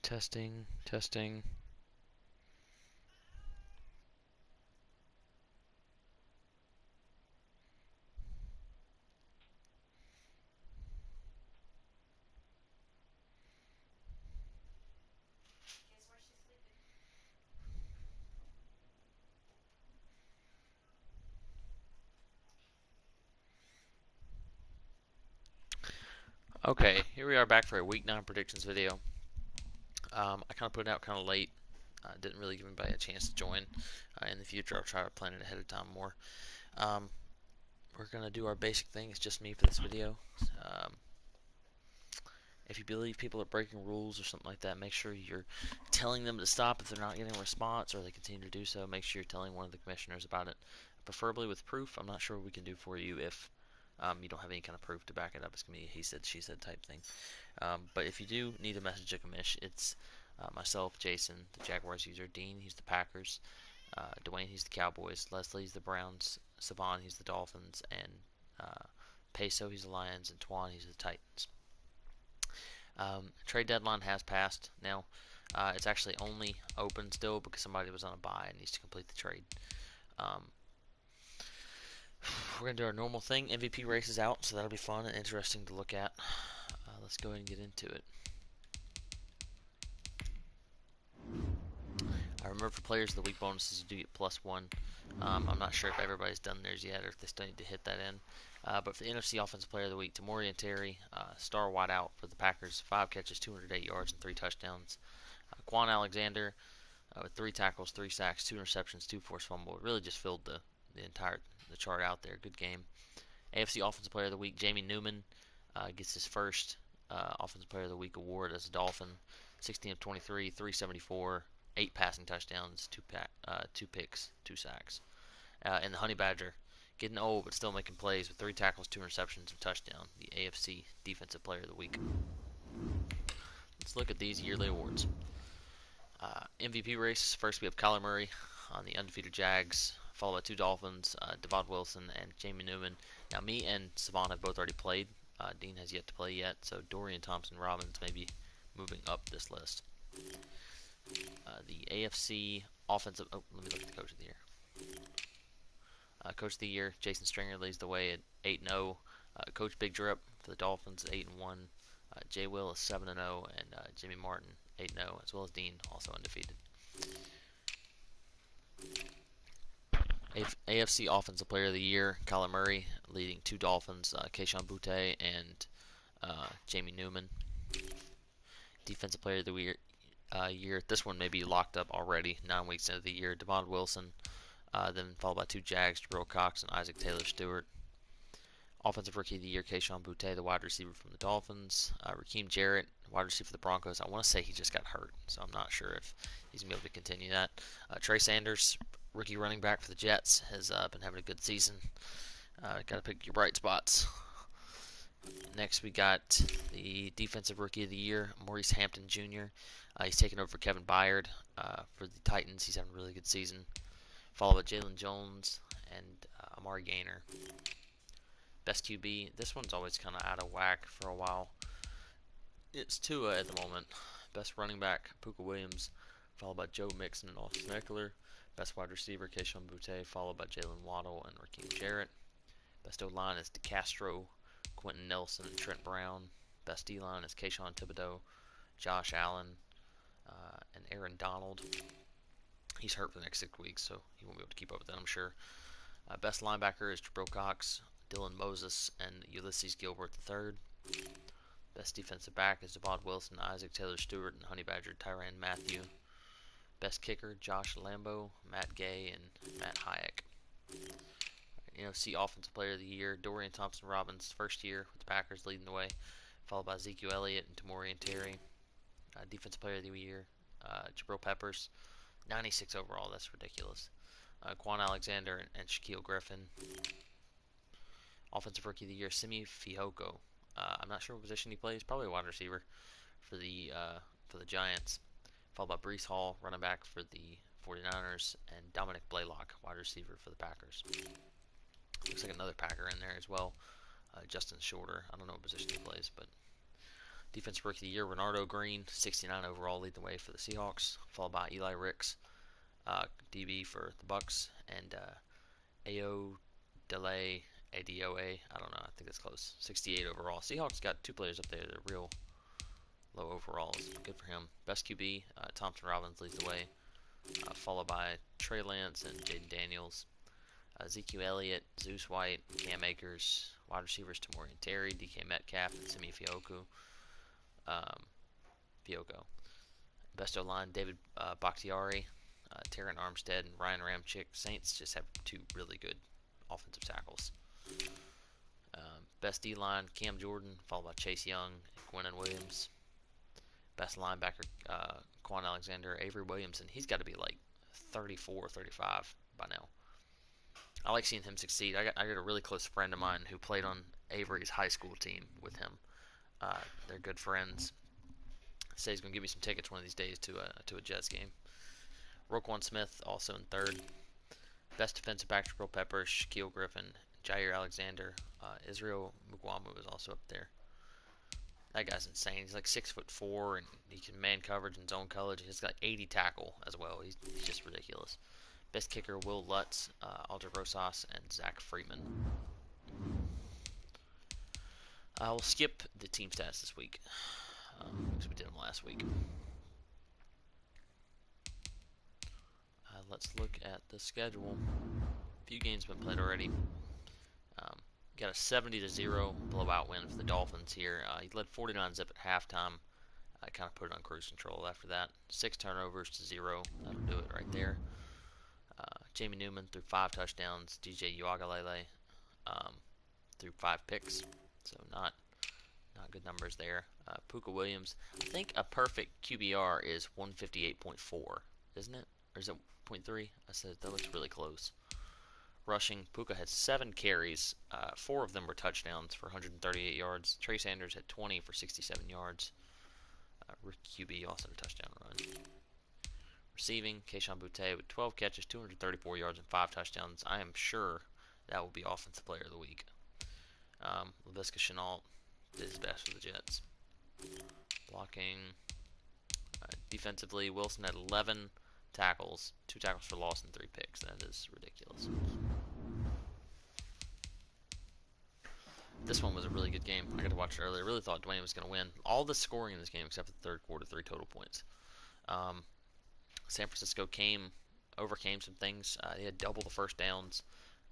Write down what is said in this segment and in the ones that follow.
Testing, testing. Okay, here we are back for a week 9 predictions video. I kind of put it out kind of late. Didn't really give anybody a chance to join. In the future, I'll try to plan it ahead of time more. Um, we're going to do our basic thing. It's just me for this video. Um, if you believe people are breaking rules or something like that, make sure you're telling them to stop if they're not getting a response or they continue to do so. Make sure you're telling one of the commissioners about it, preferably with proof. I'm not sure what we can do for you if you don't have any kind of proof to back it up. It's going to be a he said, she said type thing. But if you do need a message to commish, it's myself, Jason, the Jaguars user, Dean, he's the Packers, Dwayne, he's the Cowboys, Leslie, he's the Browns, Savon, he's the Dolphins, and Peso, he's the Lions, and Twan, he's the Titans. Trade deadline has passed now. It's actually only open still because somebody was on a bye and needs to complete the trade. Um, we're going to do our normal thing. MVP race is out, so that'll be fun and interesting to look at. Let's go ahead and get into it. I remember for Players of the Week bonuses, you do get +1. I'm not sure if everybody's done theirs yet or if they still need to hit that in. But for the NFC Offensive Player of the Week, Tamori and Terry, star wideout for the Packers, 5 catches, 208 yards, and 3 touchdowns. Quan Alexander with 3 tackles, 3 sacks, 2 interceptions, 2 forced fumble. It really just filled the entire chart out there. Good game. AFC Offensive Player of the Week, Jamie Newman gets his first Offensive Player of the Week award as a Dolphin. 16 of 23, 374, 8 passing touchdowns, 2 picks, 2 sacks. And the Honey Badger, getting old but still making plays with 3 tackles, 2 interceptions, and touchdown. The AFC Defensive Player of the Week. Let's look at these yearly awards. MVP race. First we have Kyler Murray on the undefeated Jags, followed by 2 Dolphins, Devon Wilson and Jamie Newman. Now me and Savon have both already played. Dean has yet to play yet, so Dorian Thompson-Robins may be moving up this list. The AFC offensive. Oh, let me look at the coach of the year. Coach of the year, Jason Stringer leads the way at 8-0. Coach Big Drip for the Dolphins at 8-1. Jay Will is 7-0, and Jimmy Martin 8-0, as well as Dean, also undefeated. AFC Offensive Player of the Year, Kyler Murray leading 2 Dolphins, Kayshon Boutte and Jamie Newman. Defensive Player of the year, this one may be locked up already, 9 weeks into the year, Devon Wilson, then followed by 2 Jags, Jabril Cox and Isaac Taylor-Stewart. Offensive Rookie of the Year, Kayshon Boutte, the wide receiver from the Dolphins. Raheem Jarrett, wide receiver for the Broncos. I want to say he just got hurt, so I'm not sure if he's going to be able to continue that. Trey Sanders, rookie running back for the Jets, has been having a good season. Got to pick your bright spots. Next, we got the Defensive Rookie of the Year, Maurice Hampton Jr. He's taking over for Kevin Byard for the Titans. He's having a really good season. Followed by Jalen Jones and Amari Gaynor. Best QB, this one's always kind of out of whack for a while. It's Tua at the moment. Best running back, Puka Williams, followed by Joe Mixon and Austin Eckler. Best wide receiver, Kayshon Boutte, followed by Jalen Waddle and Raheem Jarrett. Best O-line is DeCastro, Quentin Nelson, and Trent Brown. Best D-line is Kayshon Thibodeau, Josh Allen, and Aaron Donald. He's hurt for the next 6 weeks, so he won't be able to keep up with that, I'm sure. Best linebacker is Jabril Cox, Dylan Moses, and Ulysses Gilbert III. Best defensive back is Devon Wilson, Isaac Taylor-Stewart, and Honey Badger Tyrann Mathieu. Best kicker, Josh Lambo, Matt Gay, and Matt Hayek. NFC Offensive Player of the Year, Dorian Thompson-Robins, first year with the Packers leading the way, followed by Ezekiel Elliott and Tamori and Terry. Defensive Player of the Year, Jabril Peppers, 96 overall, that's ridiculous. Quan Alexander and Shaquille Griffin. Offensive Rookie of the Year, Simi Fehoko. I'm not sure what position he plays, probably a wide receiver for the Giants. Followed by Breece Hall, running back for the 49ers, and Dominic Blaylock, wide receiver for the Packers. Looks like another Packer in there as well. Justin Shorter. I don't know what position he plays, but Defensive Rookie of the Year, Renardo Green, 69 overall, lead the way for the Seahawks, followed by Eli Ricks, DB for the Bucks, and Ao Delay ADOA. I don't know. I think that's close. 68 overall. Seahawks got two players up there that are real low overalls. Good for him. Best QB, Thompson Robbins leads the way, followed by Trey Lance and Jaden Daniels. Ezekiel Elliott, Zeus White, Cam Akers. Wide receivers, Tamorian Terry, DK Metcalf, and Simi Fioku. Fioko. Best O-line, David Bakhtiari, Terran Armstead, and Ryan Ramchick. Saints just have two really good offensive tackles. Best D-line, Cam Jordan, followed by Chase Young and Quinnen Williams. Best linebacker, Quan Alexander, Avery Williamson. He's got to be like 34, 35 by now. I like seeing him succeed. I got a really close friend of mine who played on Avery's high school team with him. They're good friends. Says he's gonna give me some tickets one of these days to a Jets game. Roquan Smith also in third. Best defensive back, Jabril Peppers, Shaquille Griffin, Jair Alexander, Israel Mugwamu is also up there. That guy's insane. He's like 6'4" and he can man coverage and zone coverage. He's got 80 tackle as well. He's just ridiculous. Best kicker, Will Lutz, Alder Rosas, and Zach Freeman. We'll skip the team stats this week because we did them last week. Let's look at the schedule. A few games been played already. Got a 70-0 blowout win for the Dolphins here. He led 49-zip at halftime. I kind of put it on cruise control after that. 6 turnovers to 0. That'll do it right there. Jamie Newman threw 5 touchdowns. DJ Uagalele threw 5 picks. So not good numbers there. Puka Williams. I think a perfect QBR is 158.4, isn't it? Or is it 0.3? I said that looks really close. Rushing, Puka had 7 carries. 4 of them were touchdowns for 138 yards. Trey Sanders had 20 for 67 yards. QB also had a touchdown run. Receiving, Keishawn Butte with 12 catches, 234 yards, and 5 touchdowns. I am sure that will be Offensive Player of the Week. Laviska Shenault did his best for the Jets. Blocking. Defensively, Wilson had 11 tackles, 2 tackles for loss, and 3 picks. That is ridiculous. This one was a really good game. I got to watch it earlier. I really thought Dwayne was going to win. All the scoring in this game except for the third quarter, 3 total points. San Francisco overcame some things. They had double the first downs.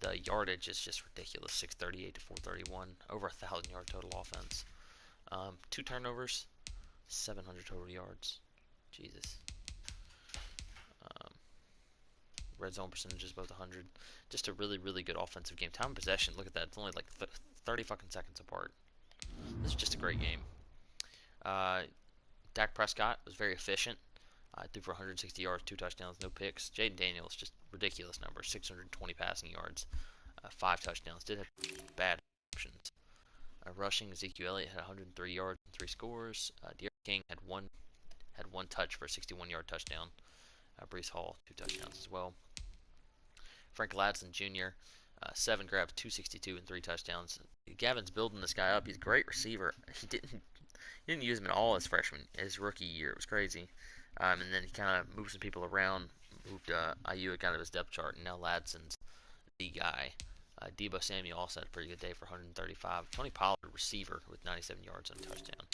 The yardage is just ridiculous, 638 to 431. Over 1,000-yard total offense. 2 turnovers, 700 total yards. Jesus. Red zone percentages both 100. Just a really, really good offensive game. Time of possession, look at that. It's only like 30 fucking seconds apart. This is just a great game. Dak Prescott was very efficient. Threw for 160 yards, 2 touchdowns, no picks. Jaden Daniels, just ridiculous numbers. 620 passing yards, 5 touchdowns. Did have bad options. Rushing, Ezekiel Elliott had 103 yards and 3 scores. De'Aaron King had one touch for a 61-yard touchdown. Breece Hall, 2 touchdowns as well. Frank Ladson Jr., 7 grabs, 262 and 3 touchdowns. Gavin's building this guy up. He's a great receiver. He didn't use him at all his rookie year. It was crazy. And then he kind of moved some people around, moved Ayuk out of his depth chart, and now Ladson's the guy. Deebo Samuel also had a pretty good day for 135. Tony Pollard, receiver, with 97 yards and a touchdown.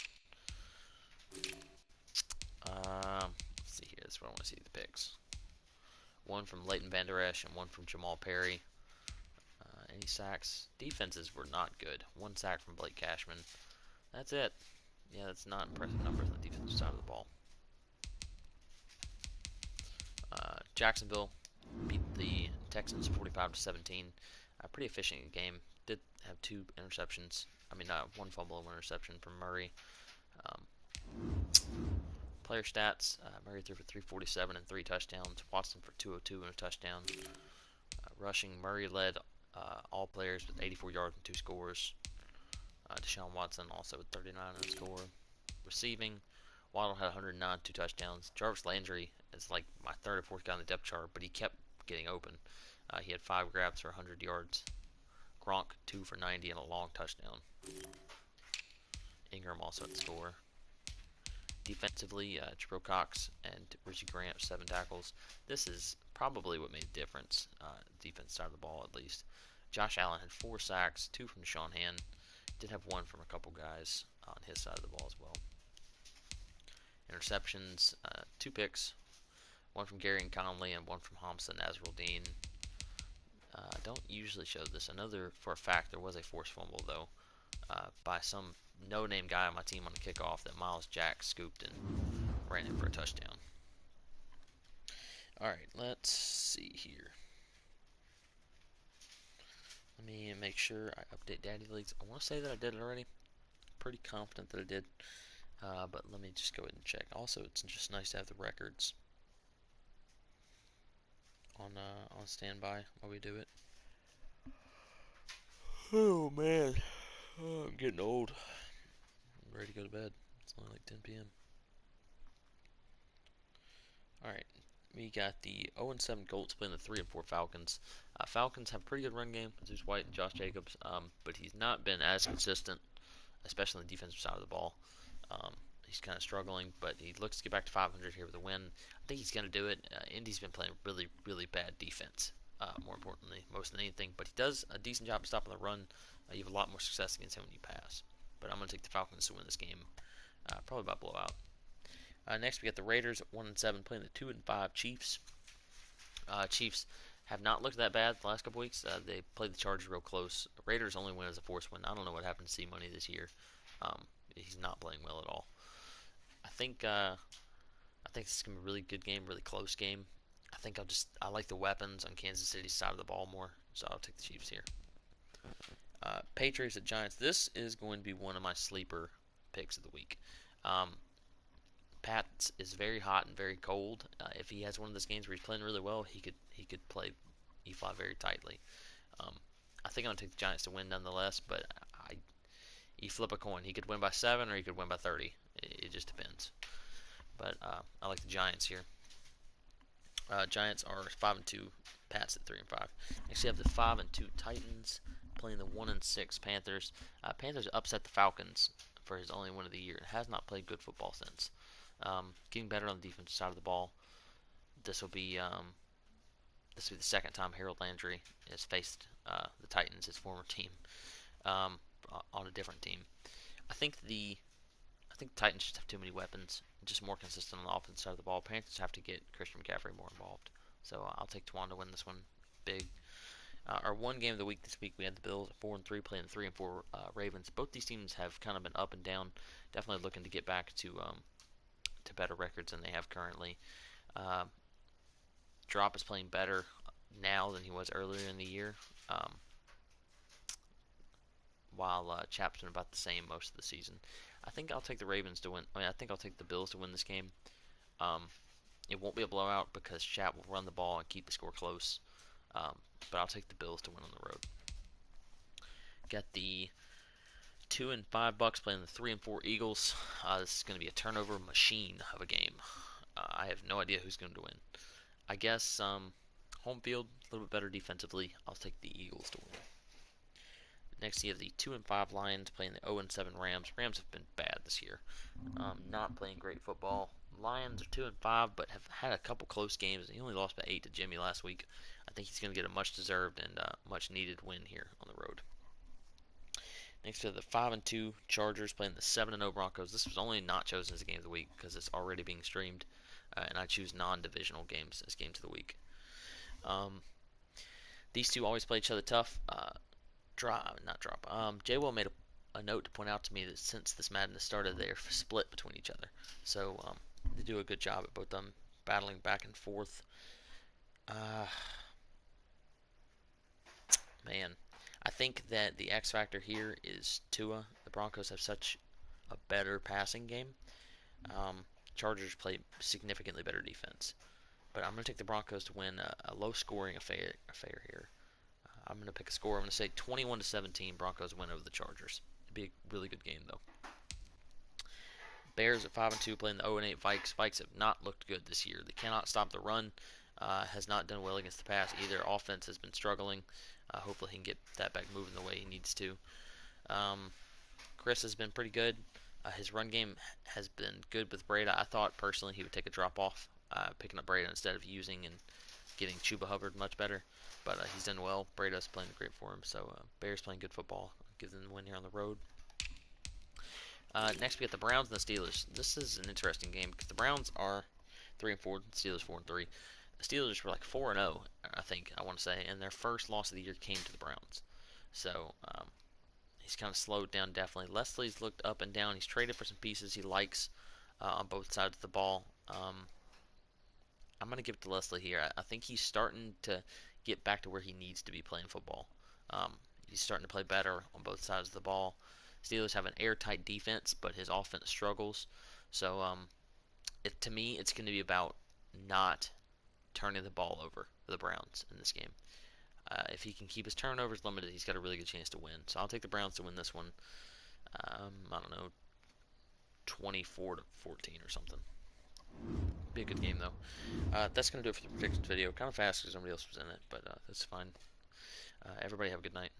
Let's see here. This is where I want to see the picks. One from Leighton Vander Esch and one from Jamal Perry. Any sacks? Defenses were not good. 1 sack from Blake Cashman. That's it. Yeah, that's not impressive numbers on the defensive side of the ball. Jacksonville beat the Texans 45-17. Pretty efficient game. Did have 2 interceptions. One fumble and 1 interception from Murray. Player stats: Murray threw for 347 and 3 touchdowns. Watson for 202 and a touchdown. Rushing, Murray led all players with 84 yards and 2 scores. Deshaun Watson also with 39 and a score. Receiving, Waddle had 109, 2 touchdowns. Jarvis Landry is like my 3rd or 4th guy on the depth chart, but he kept getting open. He had 5 grabs for 100 yards. Gronk, 2 for 90 and a long touchdown. Ingram also had the score. defensively, Jabril Cox and Richie Grant, 7 tackles. This is probably what made a difference, defense side of the ball at least. Josh Allen had 4 sacks, 2 from Deshaun Hand. Did have 1 from a couple guys on his side of the ball as well. Interceptions, 2 picks, 1 from Gary and Conley and 1 from Hamza Nasruddin. I don't usually show this. I know for a fact there was a forced fumble though, by some no-name guy on my team on the kickoff that Miles Jack scooped and ran in for a touchdown. All right, let's see here. Let me make sure I update Daddy Leagues. I want to say that I did it already. Pretty confident that I did, but let me just go ahead and check. Also, it's just nice to have the records on standby while we do it. Oh man, I'm getting old. I'm ready to go to bed. It's only like 10 p.m. Alright, we got the 0-7 Colts playing the 3-4 Falcons. Falcons have a pretty good run game. Zeus White and Josh Jacobs, but he's not been as consistent, especially on the defensive side of the ball. He's kind of struggling, but he looks to get back to 500 here with a win. I think he's going to do it. Indy's been playing really, really bad defense, more importantly, most than anything. But he does a decent job of stopping the run. You have a lot more success against him when you pass. But I'm going to take the Falcons to win this game, probably by blowout. Next, we got the Raiders at 1-7 playing the 2-5 Chiefs. Chiefs have not looked that bad the last couple weeks. They played the Chargers real close. Raiders only win as a forced win. I don't know what happened to C Money this year. He's not playing well at all. I think this is gonna be a really good game, really close game. I like the weapons on Kansas City's side of the ball more, so I'll take the Chiefs here. Patriots at Giants. This is going to be one of my sleeper picks of the week. Pats is very hot and very cold. If he has one of those games where he's playing really well, he could play E-Fly very tightly. I think I'm gonna take the Giants to win nonetheless, but you flip a coin. He could win by 7 or he could win by 30. It just depends. But I like the Giants here. Giants are 5-2. Pats at 3-5. Next, you have the 5-2 Titans playing the 1-6 Panthers. Panthers upset the Falcons for his only win of the year and has not played good football since. Getting better on the defensive side of the ball. This will be the second time Harold Landry has faced the Titans, his former team, on a different team. I think the Titans just have too many weapons, just more consistent on the offensive side of the ball. Panthers have to get Christian McCaffrey more involved. So I'll take Twan to win this one big. Our one game of the week this week, we had the Bills at 4-3 playing the 3-4 Ravens. Both these teams have kind of been up and down. Definitely looking to get back to better records than they have currently. Drop is playing better now than he was earlier in the year, while Chap's been about the same most of the season. I think I'll take the Ravens to win. I think I'll take the Bills to win this game. It won't be a blowout because Chap will run the ball and keep the score close. But I'll take the Bills to win on the road. Got the 2-5 Bucks playing the 3-4 Eagles. This is going to be a turnover machine of a game. I have no idea who's going to win. I guess home field, a little bit better defensively. I'll take the Eagles to win. Next, you have the 2-5 Lions playing the 0-7 Rams. Rams have been bad this year. Not playing great football. Lions are 2-5, but have had a couple close games. He only lost by 8 to Jimmy last week. I think he's going to get a much-deserved and much-needed win here on the road. Next, we have the 5-2 Chargers playing the 7-0 Broncos. This was only not chosen as a game of the week because it's already being streamed, and I choose non-divisional games as games of the week. These two always play each other tough. Jay Will made a note to point out to me that since this madness started, they are split between each other. So they do a good job at both them battling back and forth. Man, I think that the X factor here is Tua. The Broncos have such a better passing game. Chargers play significantly better defense. But I'm going to take the Broncos to win a low-scoring affair here. I'm going to pick a score. I'm going to say 21-17. Broncos win over the Chargers. It'd be a really good game, though. Bears at 5-2 playing the 0-8 Vikes. Vikes have not looked good this year. They cannot stop the run. Has not done well against the pass either. Offense has been struggling. Hopefully he can get that back moving the way he needs to. Chris has been pretty good. His run game has been good with Breda. I thought personally he would take a drop off, picking up Breda instead of using and getting Chuba Hubbard much better. But he's done well. Breda's playing great for him. So Bears playing good football. Gives them the win here on the road. Next we got the Browns and the Steelers. This is an interesting game because the Browns are 3-4, the Steelers 4-3. The Steelers were like 4-0, I think I want to say, and their first loss of the year came to the Browns. So he's kind of slowed down definitely. Leslie's looked up and down. He's traded for some pieces he likes on both sides of the ball. I'm going to give it to Leslie here. I think he's starting to get back to where he needs to be playing football. Um, he's starting to play better on both sides of the ball. Steelers have an airtight defense, but his offense struggles. So to me, it's going to be about not turning the ball over for the Browns in this game. If he can keep his turnovers limited, he's got a really good chance to win. So I'll take the Browns to win this one. I don't know, 24-14 or something. Be a good game though. That's gonna do it for the predictions video. Kind of fast because nobody else was in it, but that's fine. Everybody have a good night.